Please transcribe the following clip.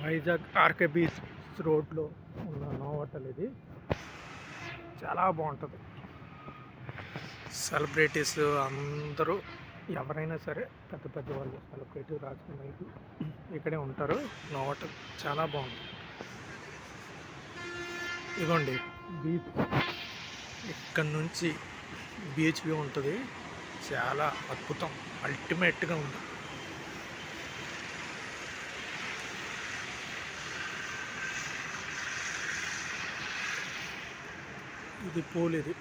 Vizag RK beach రోడ్లో ఉన్న Novotel ఇది. చాలా బాగుంటుంది. సెలబ్రిటీస్ అందరూ ఎవరైనా సరే పెద్ద పెద్ద వాళ్ళు సెలబ్రిటీ రాజకీయ ఇక్కడే ఉంటారు. నోవాటల్ చాలా బాగుంటుంది. ఇదిగోండి బీచ్, ఇక్కడ నుంచి బీచ్ వ్యూ ఉంటుంది. చాలా అద్భుతం, అల్టిమేట్గా ఉంది. ఇది పూల్ ఇది.